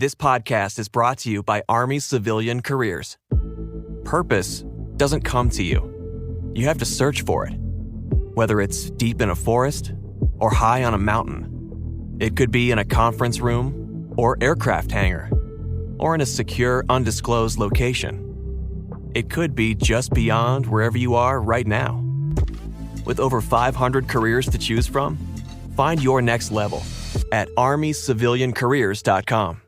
This podcast is brought to you by Army Civilian Careers. Purpose doesn't come to you. You have to search for it. Whether it's deep in a forest or high on a mountain, it could be in a conference room or aircraft hangar, or in a secure, undisclosed location. It could be just beyond wherever you are right now. With over 500 careers to choose from, find your next level at armyciviliancareers.com.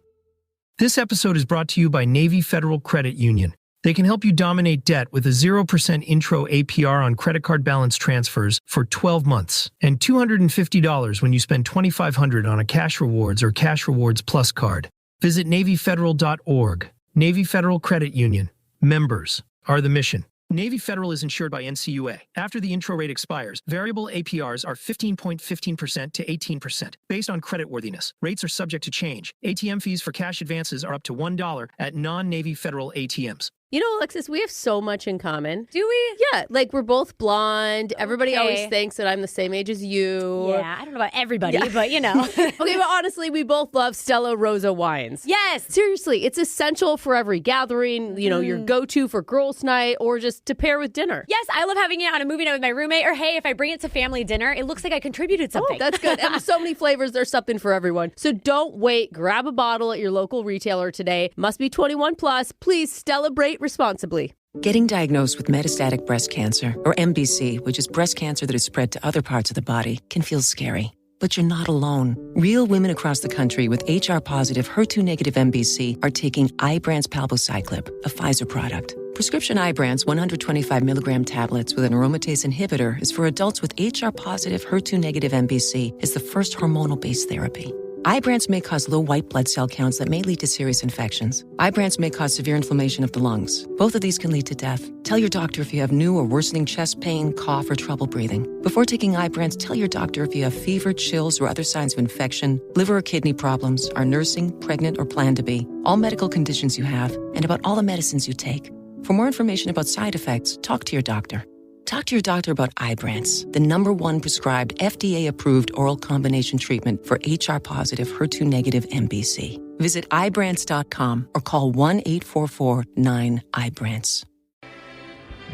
This episode is brought to you by Navy Federal Credit Union. They can help you dominate debt with a 0% intro APR on credit card balance transfers for 12 months and $250 when you spend $2,500 on a Cash Rewards or Cash Rewards Plus card. Visit NavyFederal.org. Navy Federal Credit Union. Members are the mission. Navy Federal is insured by NCUA. After the intro rate expires, variable APRs are 15.15% to 18%, based on creditworthiness. Rates are subject to change. ATM fees for cash advances are up to $1 at non-Navy Federal ATMs. You know, Alexis, we have so much in common. Do we? Yeah, like we're both blonde. Everybody always thinks that I'm the same age as you. Yeah, I don't know about everybody, but you know. Okay, but honestly, we both love Stella Rosa wines. Yes. Seriously, it's essential for every gathering, you know, your go-to for girls' night or just to pair with dinner. Yes, I love having it on a movie night with my roommate. Or hey, if I bring it to family dinner, it looks like I contributed something. Oh, that's good. And there's so many flavors, there's something for everyone. So don't wait. Grab a bottle at your local retailer today. Must be 21 plus. Please celebrate responsibly. Getting diagnosed with metastatic breast cancer, or MBC, which is breast cancer that is spread to other parts of the body, can feel scary. But you're not alone. Real women across the country with HR-positive, HER2-negative MBC are taking Ibrance palbociclib, a Pfizer product. Prescription Ibrance 125 milligram tablets with an aromatase inhibitor is for adults with HR-positive, HER2-negative MBC. Is the first hormonal-based therapy. Ibrance may cause low white blood cell counts that may lead to serious infections. Ibrance may cause severe inflammation of the lungs. Both of these can lead to death. Tell your doctor if you have new or worsening chest pain, cough, or trouble breathing. Before taking Ibrance, tell your doctor if you have fever, chills, or other signs of infection, liver or kidney problems, are nursing, pregnant, or plan to be, all medical conditions you have, and about all the medicines you take. For more information about side effects, talk to your doctor. Talk to your doctor about Ibrance, the #1 prescribed FDA-approved oral combination treatment for HR-positive, HER2-negative MBC. Visit Ibrance.com or call 1-844-9-IBRANCE.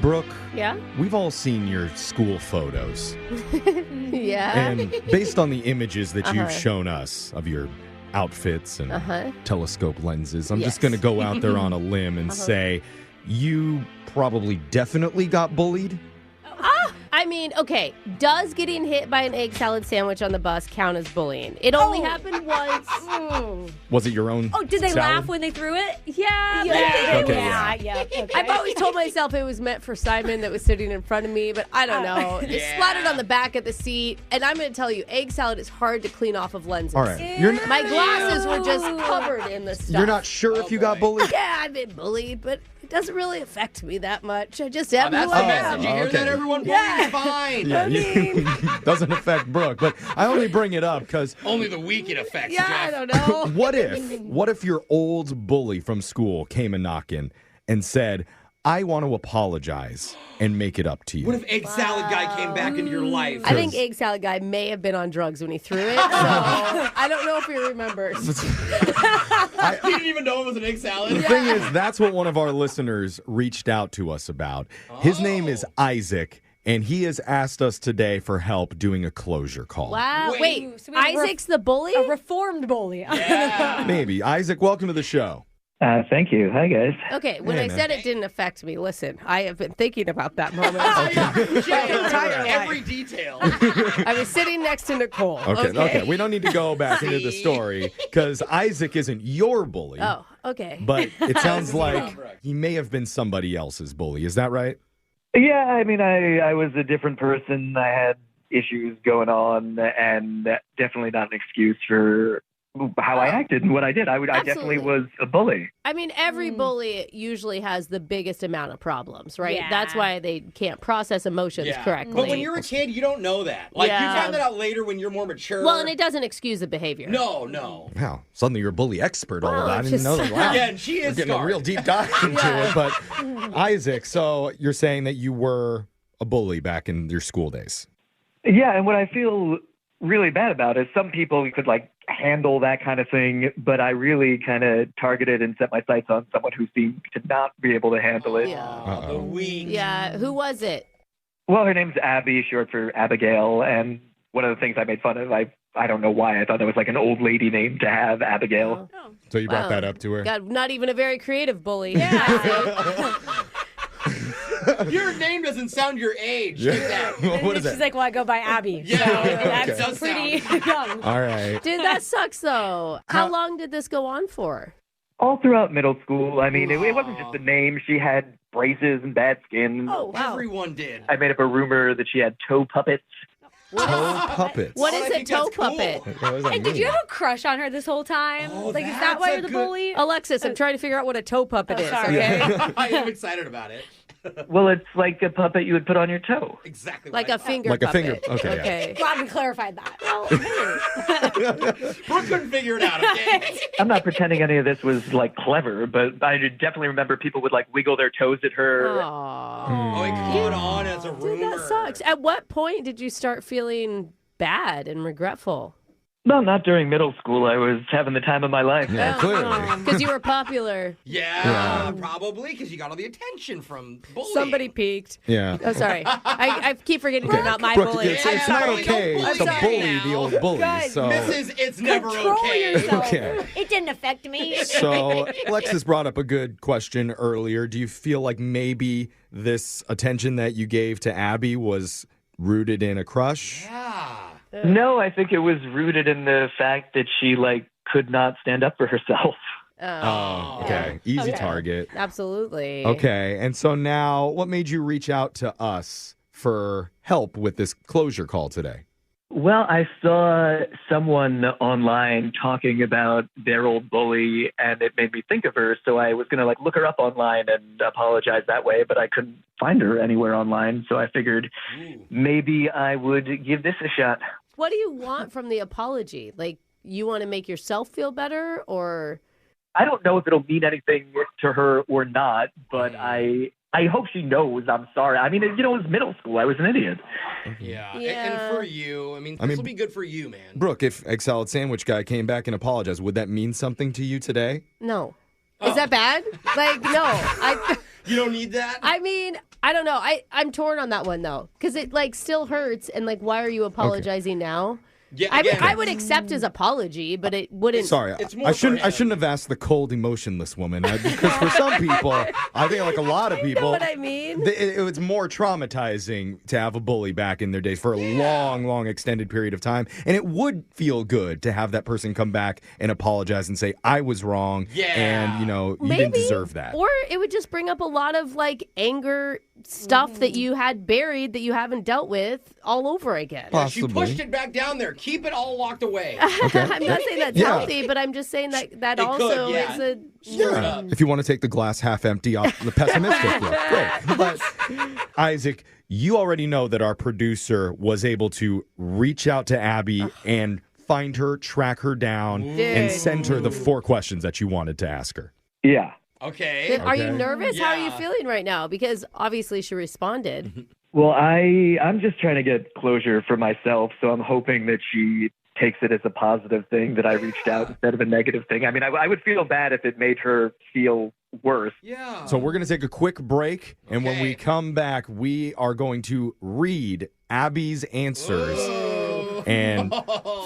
Brooke, Yeah? we've all seen your school photos. Yeah. And based on the images that you've shown us of your outfits and telescope lenses, I'm just going to go out there on a limb and say you probably definitely got bullied. I mean, okay, does getting hit by an egg salad sandwich on the bus count as bullying? It only happened once. Was it your own Oh, did they salad? laugh when they threw it? Yeah. Okay, Okay. I've always told myself it was meant for Simon that was sitting in front of me, but I don't know. It splattered on the back of the seat. And I'm going to tell you, egg salad is hard to clean off of lenses. All right. My glasses were just covered in the stuff. You're not sure if you got bullied? Yeah, I've been bullied, but it doesn't really affect me that much. I just am That's who the I message. am. You hear that, everyone? Bullying's fine. Yeah, doesn't affect Brooke, but I only bring it up because Only the weak it affects, Yeah, Jeff. I don't know. what if your old bully from school came a knocking and said, I want to apologize and make it up to you? What if egg salad guy came back into your life? I think egg salad guy may have been on drugs when he threw it, so I don't know if he remembers. He didn't even know it was an egg salad. The thing is, that's what one of our listeners reached out to us about. His name is Isaac, and he has asked us today for help doing a closure call. Wow. Wait, So we have Isaac's the bully? A reformed bully. Maybe. Isaac, welcome to the show. Thank you. Hi, guys. Okay, when Hey, I man. said it didn't affect me, listen, I have been thinking about that moment. Every detail. I was sitting next to Nicole. Okay. We don't need to go back into the story because Isaac isn't your bully. Oh, okay. But it sounds like he may have been somebody else's bully. Is that right? Yeah, I mean, I was a different person. I had issues going on, and that definitely not an excuse for how I acted and what I did. I definitely was a bully. I mean, every bully usually has the biggest amount of problems, right? Yeah. That's why they can't process emotions correctly. But when you're a kid, you don't know that. Like, Yeah. you find that out later when you're more mature. Well, and it doesn't excuse the behavior. No. Wow. Suddenly you're a bully expert all of Wow, that. I it's didn't know just- that. Wow. Yeah, and she We're is getting a scarred. real deep dive into it. But Isaac, so you're saying that you were a bully back in your school days. Yeah, and what I feel really bad about is some people could, like, handle that kind of thing, but I really kind of targeted and set my sights on someone who seemed to not be able to handle it. Yeah. The weak. Yeah. Who was it? Well, her name's Abby, short for Abigail, and one of the things I made fun of, I don't know why, I thought that was like an old lady name to have, Abigail. Oh. So you brought Wow. that up to her? God, not even a very creative bully. Yeah. Your name doesn't sound your age. Take that. What is She's that? like, well, I go by Abby. Yeah, So okay. that's Does pretty young. All right. Dude, that sucks, though. How long did this go on for? All throughout middle school, I mean, it wasn't just a name. She had braces and bad skin. Oh, wow. Everyone did. I made up a rumor that she had toe puppets. Toe puppets. What Oh, is I a think toe that's cool. puppet? What does that And did mean? you have a crush on her this whole time? Oh, like, is that that's why a you're the good- bully? Alexis, I'm trying to figure out what a toe puppet is, sorry. okay? I am excited about it. Well, it's like a puppet you would put on your toe. Exactly. Like what a finger Like a puppet. finger- okay, yeah. Okay. Glad we clarified that. Brooke couldn't figure it out, okay? I'm not pretending any of this was like clever, but I definitely remember people would like wiggle their toes at her. Aw. Oh, it caught on as a rumor. Dude, that sucks. At what point did you start feeling bad and regretful? No, not during middle school. I was having the time of my life. Yeah, clearly. Because you were popular. Yeah, probably, because you got all the attention from bullying. Somebody peaked. Yeah. Oh, sorry. I keep forgetting you're not my Brooke, bully. it's, I'm it's not sorry. okay Don't to bully bully now. the old bully. Guys, So, It's never Control okay. yourself. okay. It didn't affect me. So Alexis brought up a good question earlier. Do you feel like maybe this attention that you gave to Abby was rooted in a crush? Yeah. No, I think it was rooted in the fact that she like could not stand up for herself. Oh, okay. Easy target. Absolutely. Okay. And so now, what made you reach out to us for help with this closure call today? Well, I saw someone online talking about their old bully, and it made me think of her. So I was going to like look her up online and apologize that way, but I couldn't find her anywhere online. So I figured maybe I would give this a shot. What do you want from the apology? Like, you want to make yourself feel better, or? I don't know if it'll mean anything to her or not, but I hope she knows I'm sorry. I mean, it was middle school. I was an idiot. Yeah. Yeah. And for you, this will be good for you, man. Brooke, if Egg-Salad Sandwich Guy came back and apologized, would that mean something to you today? No. Is that bad? Like, no. You don't need that? I mean, I don't know. I'm torn on that one, though, because it, like, still hurts. And, like, why are you apologizing now? Yeah, I again, would accept his apology, but it wouldn't. Sorry, It's more I for shouldn't. I him. shouldn't have asked the cold, emotionless woman because for some people, I think like a lot of You people, know what I mean? it was more traumatizing to have a bully back in their days for a long extended period of time, and it would feel good to have that person come back and apologize and say I was wrong, Yeah. and you Maybe, didn't deserve that. Or it would just bring up a lot of like anger stuff that you had buried that you haven't dealt with all over again. She Possibly. pushed it back down there. Keep it all locked away. I'm not saying that's Yeah. healthy, but I'm just saying that It also could, yeah. is a. Stir it up. If you want to take the glass half empty off the pessimistic look, great. But Isaac, you already know that our producer was able to reach out to Abby and find her, track her down, and send her the 4 questions that you wanted to ask her. Yeah. Okay. Are you nervous? How are you Yeah. feeling right now? Because obviously she responded. Well, I'm just trying to get closure for myself, so I'm hoping that she takes it as a positive thing that I reached out instead of a negative thing. I mean, I would feel bad if it made her feel worse. Yeah. So we're going to take a quick break, and when we Okay. come back, we are going to read Abby's answers and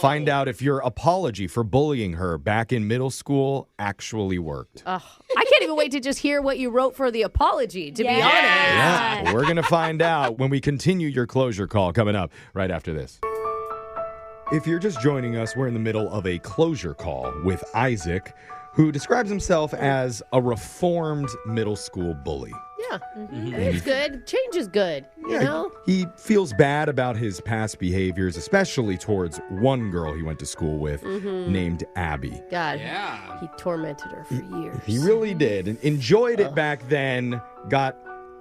find out if your apology for bullying her back in middle school actually worked. Ugh. I can't even wait to just hear what you wrote for the apology, to be honest. Yeah, we're going to find out when we continue your closure call coming up right after this. If you're just joining us, we're in the middle of a closure call with Isaac, who describes himself as a reformed middle school bully. Yeah. And it's good. Change is good, you know? He feels bad about his past behaviors, especially towards one girl he went to school with named Abby. God. Yeah. He tormented her for years. He really did. And enjoyed it back then, got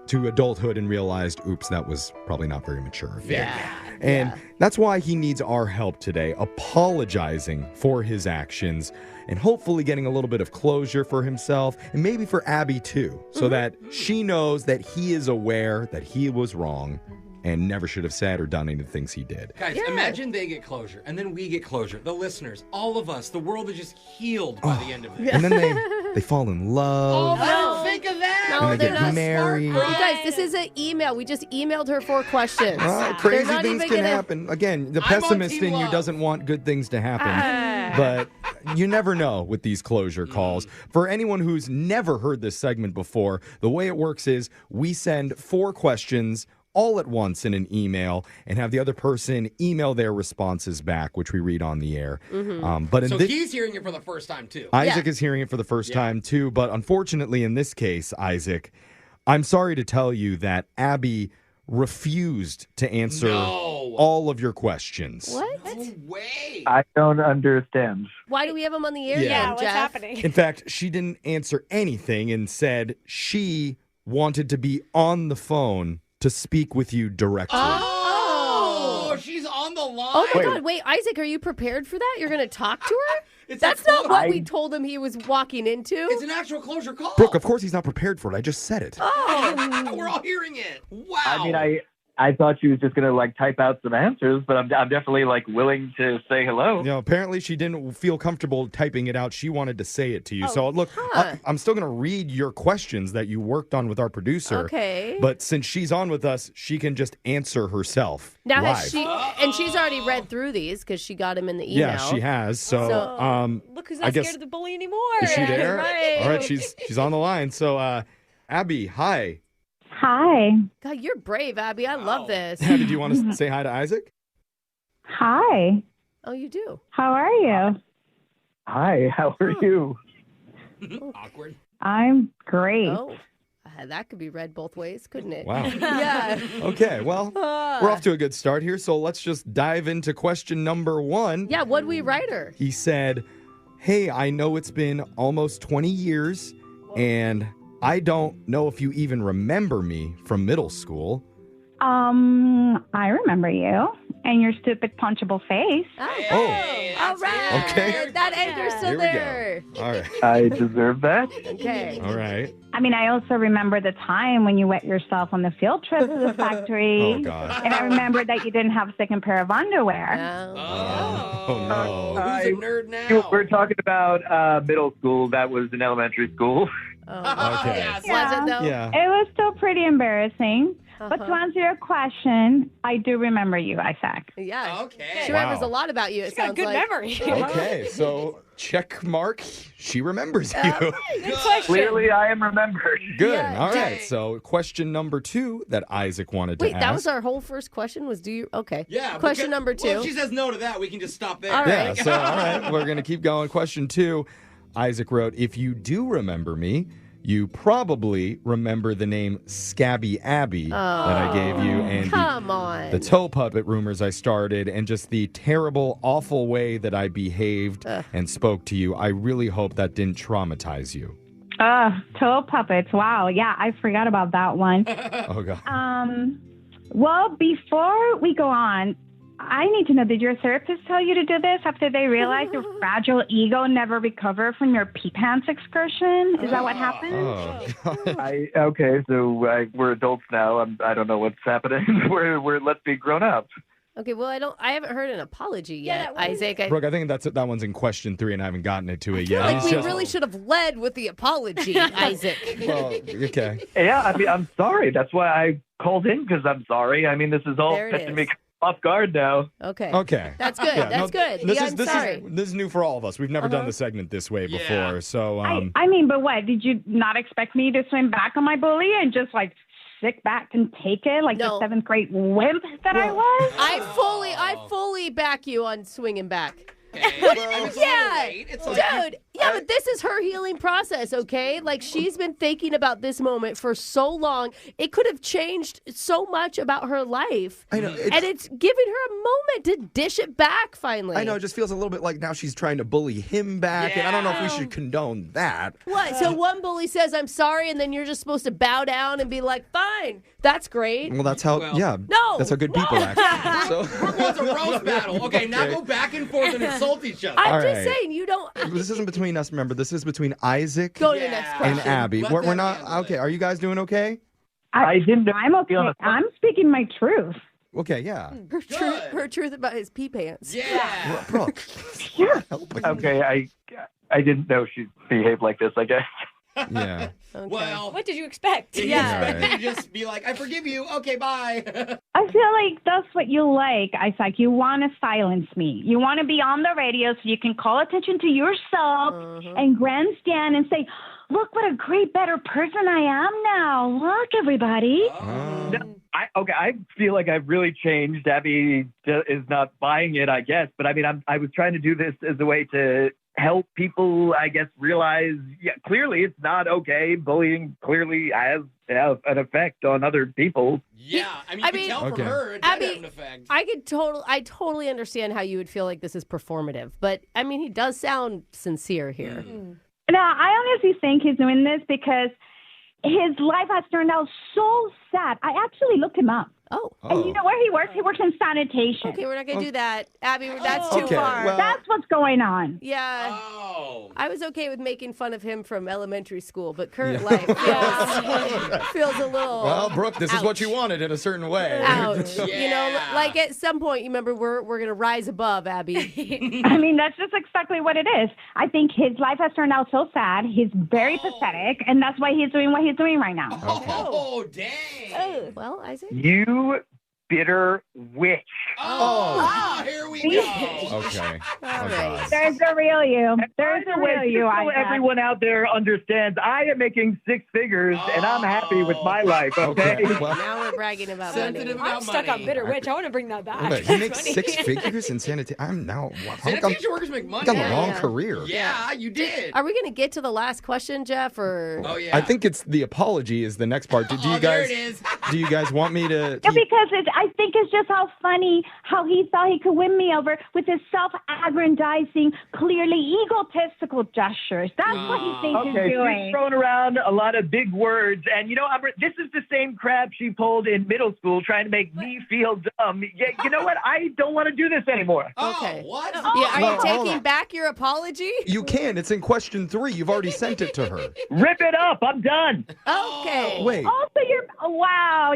to adulthood and realized, oops, that was probably not very mature of me. Yeah. And that's why he needs our help today, apologizing for his actions and hopefully getting a little bit of closure for himself and maybe for Abby too, so that she knows that he is aware that he was wrong and never should have said or done any of the things he did. Guys, imagine they get closure, and then we get closure. The listeners, all of us, the world is just healed by the end of this. And then they fall in love. I didn't think of that. No, and they they're get not married. You guys, this is an email. We just emailed her 4 questions. Crazy not things even can gonna- happen. Again, the I'm on pessimist team in you love. doesn't want good things to happen. But you never know with these closure calls. For anyone who's never heard this segment before, the way it works is we send 4 questions all at once in an email and have the other person email their responses back, which we read on the air. But in So this, he's hearing it for the first time, too. Isaac is hearing it for the first time, too. But unfortunately, in this case, Isaac, I'm sorry to tell you that Abby refused to answer all of your questions. What? No way. I don't understand. Why do we have him on the air Yeah. then, What's Jeff? happening? In fact, she didn't answer anything and said she wanted to be on the phone to speak with you directly. Oh, she's on the line. Oh my God! Wait, Isaac, are you prepared for that? You're going to talk to her? It's That's a not close- what we told him he was walking into. It's an actual closure call. Brooke, of course he's not prepared for it. I just said it. Oh. We're all hearing it. Wow. I mean, I thought she was just going to like type out some answers, but I'm definitely like willing to say hello. You know, apparently she didn't feel comfortable typing it out. She wanted to say it to you. So look, I'm still going to read your questions that you worked on with our producer. Okay. But since she's on with us, she can just answer herself Now, live. has she, and she's already read through these because she got him in the email. Yeah, she has. So, Look who's I not guess- scared of the bully anymore. is she there? Right. All right, she's on the line. So, Abby, hi. Hi. God, you're brave, Abby. I love this. Abby, do you want to say hi to Isaac? Hi. Oh, you do? How are you? Hi, how are you? Awkward. I'm great. Oh, that could be read both ways, couldn't it? Wow. Yeah. Okay, well, we're off to a good start here. So let's just dive into question number 1. Yeah, what'd we write her? He said, hey, I know it's been almost 20 years, and I don't know if you even remember me from middle school. I remember you and your stupid punchable face. Hey, All that's right. it. Okay. That anchor's still Here we there. go. All right. I deserve that. Okay. All right. I mean, I also remember the time when you wet yourself on the field trip to the factory. Oh, God. And I remember that you didn't have a second pair of underwear. Oh, no. Who's a nerd now? We're talking about middle school. That was in elementary school. Okay. Yes. Was it though? Yeah. It was still pretty embarrassing. But to answer your question, I do remember you, Isaac. Yeah. Okay. She remembers Wow. a lot about you, it She's got a sounds good like. memory. Okay, so check mark. She remembers you. Good question. Clearly, I am remembered. Good. Yeah, All right. dang. So question number 2 that Isaac wanted to Wait, ask. that was our whole first question was do you okay. Yeah. Question because- number 2. Well, if she says no to that, we can just stop there. All Yeah, right. so all right, we're going to keep going. Question 2, Isaac wrote, if you do remember me, you probably remember the name Scabby Abby that I gave you and Come on. the toe puppet rumors I started and just the terrible, awful way that I behaved and spoke to you. I really hope that didn't traumatize you. Toe puppets. Wow. Yeah, I forgot about that one. Oh, God. Well, before we go on, I need to know, did your therapist tell you to do this after they realized your fragile ego never recovered from your pee pants excursion? Is that what happened? Oh, God. Okay, so we're adults now. I don't know what's happening. We're let's be grown up. Okay, well I haven't heard an apology yet, that one- Isaac. I Brooke, I think that one's in question 3 and I haven't gotten it to it feel yet. like He's we just- really should have led with the apology, Isaac. Well, okay. Yeah, I mean, I'm sorry. That's why I called in, because I'm sorry. I mean, this is all There it catching is. me off guard now. Okay. Okay. That's good. Yeah, That's no, good. This Yeah, is I'm this sorry. is this is new for all of us. We've never done the segment this way before. Yeah. So I mean, but what? Did you not expect me to swim back on my bully and just like sit back and take it like No. the 7th grade wimp that I was? I fully back you on swinging back. Okay. It's a little Yeah, late. It's like, dude. Yeah, but this is her healing process, okay? Like, she's been thinking about this moment for so long. It could have changed so much about her life. I know. And it's given her a moment to dish it back finally. I know it just feels a little bit like now she's trying to bully him back, and I don't know if we should condone that. What? So one bully says, I'm sorry, and then you're just supposed to bow down and be like, fine, that's great. Well, that's how. Well, yeah. No. That's how good people act. So Brooke wants a roast battle. Okay, now go back and forth and insult each other. I'm All just right. saying, you don't this isn't between us. Remember, this is between Isaac go to the next Yeah. question. and Abby. Let We're them not handle okay. it. Are you guys doing okay? I didn't know. I'm okay. I'm speaking my truth. Okay, yeah. Her truth about his pee pants. Yeah. Brooke. Yeah. Okay, I didn't know she'd behave like this, I guess. Yeah. Okay. Well, What did you expect? did you expect me to just be like, I forgive you. Okay, bye. I feel like that's what you like, Isaac. You want to silence me. You want to be on the radio so you can call attention to yourself and grandstand and say, look what a great, better person I am now. Look, everybody. I feel like I've really changed. Abby is not buying it, I guess. But I mean, I was trying to do this as a way to help people, I guess, realize, clearly it's not okay. Bullying clearly has an effect on other people. Yeah, I mean, you can tell from her, it Abby, did have an effect. I totally understand how you would feel like this is performative, but I mean, he does sound sincere here. No, I honestly think he's doing this because his life has turned out so sad. I actually looked him up. Oh. And you know where he works? He works in sanitation. Okay, we're not going to do that. Abby, that's too far. well- That's what's going on. Yeah. Oh. I was okay with making fun of him from elementary school, but current life feels a little. Well, Brooke, this is what ouch. you wanted in a certain way. Ouch. You know, Yeah. like at some point, you remember we're going to rise above, Abby. I mean, that's just exactly what it is. I think his life has turned out so sad. He's very pathetic, and that's why he's doing what he's doing right now. Oh, dang. Well, Isaac? You bitter witch. Oh, here we go. Okay. right. There's the real you. There's the real you, so Isaac. everyone out there understands, I am making six figures, and I'm happy with my life, okay? Well, Now we're bragging about money. Sensitive about I'm stuck money. on Bitter Witch. I want to bring that back. he makes 6 figures in sanitation. I'm now. Sanitation workers make money. got a long Yeah. career. Yeah, you did. Are we going to get to the last question, Jeff, or? Oh, yeah. I think it's the apology is the next part. Do you there guys? it is. Do you guys want me to? Yeah, because I think it's just how funny how he thought he could win me over with his self-aggrandizing, clearly egotistical gestures. That's what he thinks he's Okay, doing. she's throwing around a lot of big words, and this is the same crap she pulled in middle school, trying to make me feel dumb. Yeah, you know what? I don't want to do this anymore. Okay. What? Yeah, are Well, you hold taking on. back your apology? You can. It's in question 3. You've already sent it to her. Rip it up. I'm done. Okay. Wait. Also,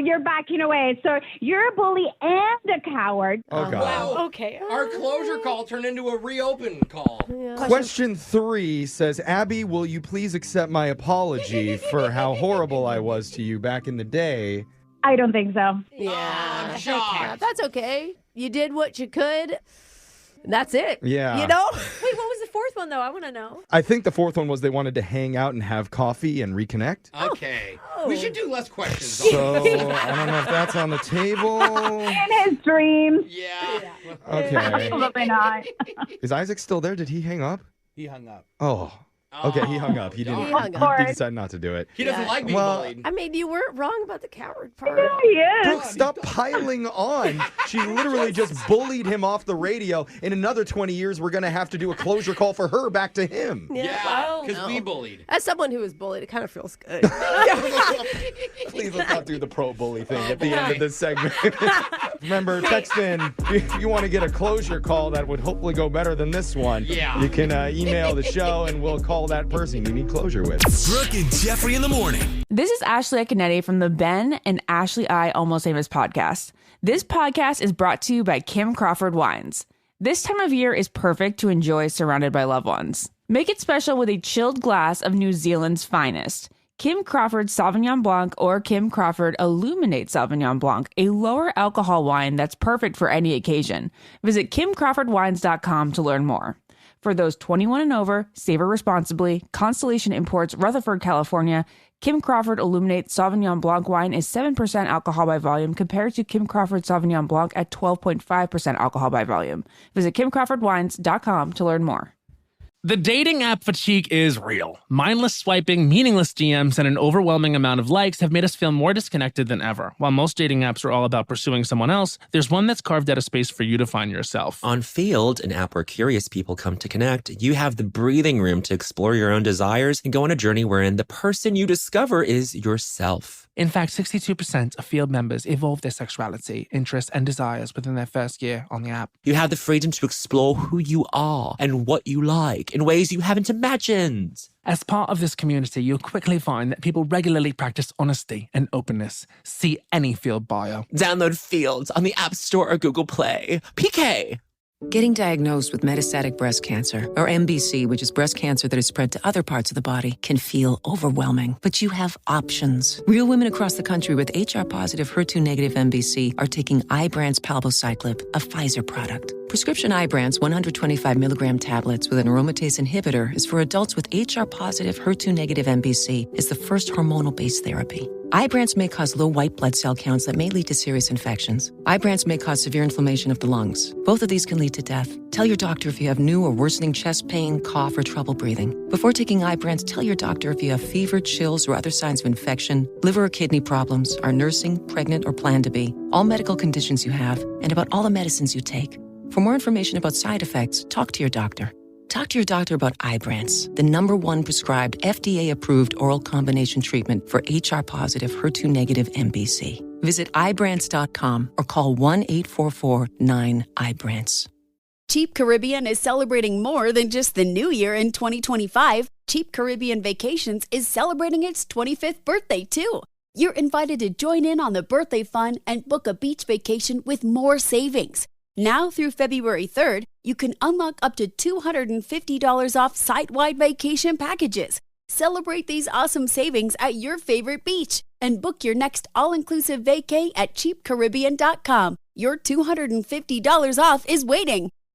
you're backing away. So you're a bully and a coward. Oh God. Wow. Okay. Our closure call turned into a reopen call. Question 3 says, Abby, will you please accept my apology for how horrible I was to you back in the day? I don't think so. Yeah. I'm shocked. Yeah, that's okay. You did what you could. That's it. Yeah. You know? Wait, what was the fourth one, though? I want to know. I think the 4th one was they wanted to hang out and have coffee and reconnect. Okay. We should do less questions. So I don't know if that's on the table. In his dreams. Yeah. Okay. Absolutely not. Is Isaac still there? Did he hang up? He hung up. Oh. Okay, he hung up. He didn't. He hung up. He decided not to do it. He doesn't Yeah. like being Well, bullied. I mean, you weren't wrong about the coward part. Yeah, he is. Brooke, stop piling on. She literally just bullied him off the radio. In another 20 years, we're going to have to do a closure call for her back to him. Yeah, because No. we bullied. As someone who was bullied, it kind of feels good. Please let's not do the pro bully thing at the end of this segment. Remember, text in if you want to get a closure call that would hopefully go better than this one. Yeah. You can email the show and we'll call that person you need closure with. Brooke and Jeffrey in the morning. This is Ashley Akinetti from the Ben and Ashley I Almost Famous podcast. This podcast is brought to you by Kim Crawford Wines. This time of year is perfect to enjoy surrounded by loved ones. Make it special with a chilled glass of New Zealand's finest. Kim Crawford Sauvignon Blanc or Kim Crawford Illuminate Sauvignon Blanc, a lower alcohol wine that's perfect for any occasion. Visit KimCrawfordWines.com to learn more. For those 21 and over, savor responsibly. Constellation Imports, Rutherford, California. Kim Crawford Illuminate Sauvignon Blanc wine is 7% alcohol by volume compared to Kim Crawford Sauvignon Blanc at 12.5% alcohol by volume. Visit KimCrawfordWines.com to learn more. The dating app fatigue is real. Mindless swiping, meaningless DMs, and an overwhelming amount of likes have made us feel more disconnected than ever. While most dating apps are all about pursuing someone else, there's one that's carved out a space for you to find yourself. On Field, an app where curious people come to connect, you have the breathing room to explore your own desires and go on a journey wherein the person you discover is yourself. In fact, 62% of Field members evolve their sexuality, interests, and desires within their first year on the app. You have the freedom to explore who you are and what you like in ways you haven't imagined. As part of this community, you'll quickly find that people regularly practice honesty and openness. See any field bio. Download Fields on the App Store or Google Play. PK. Getting diagnosed with metastatic breast cancer, or MBC, which is breast cancer that is spread to other parts of the body, can feel overwhelming. But you have options. Real women across the country with HR-positive, HER2-negative MBC are taking Ibrance palbociclib, a Pfizer product. Prescription Ibrance 125 milligram tablets with an aromatase inhibitor is for adults with HR-positive, HER2-negative MBC. It's the first hormonal-based therapy. Ibrance may cause low white blood cell counts that may lead to serious infections. Ibrance may cause severe inflammation of the lungs. Both of these can lead to death. Tell your doctor if you have new or worsening chest pain, cough, or trouble breathing. Before taking Ibrance, tell your doctor if you have fever, chills, or other signs of infection, liver or kidney problems, are nursing, pregnant, or plan to be, all medical conditions you have, and about all the medicines you take. For more information about side effects, talk to your doctor. Talk to your doctor about Ibrance, the #1 prescribed FDA-approved oral combination treatment for HR-positive, HER2-negative MBC. Visit Ibrance.com or call 1-844-9-IBRANCE. Cheap Caribbean is celebrating more than just the new year in 2025. Cheap Caribbean Vacations is celebrating its 25th birthday, too. You're invited to join in on the birthday fun and book a beach vacation with more savings. Now through February 3rd, you can unlock up to $250 off site-wide vacation packages. Celebrate these awesome savings at your favorite beach and book your next all-inclusive vacay at cheapcaribbean.com. Your $250 off is waiting.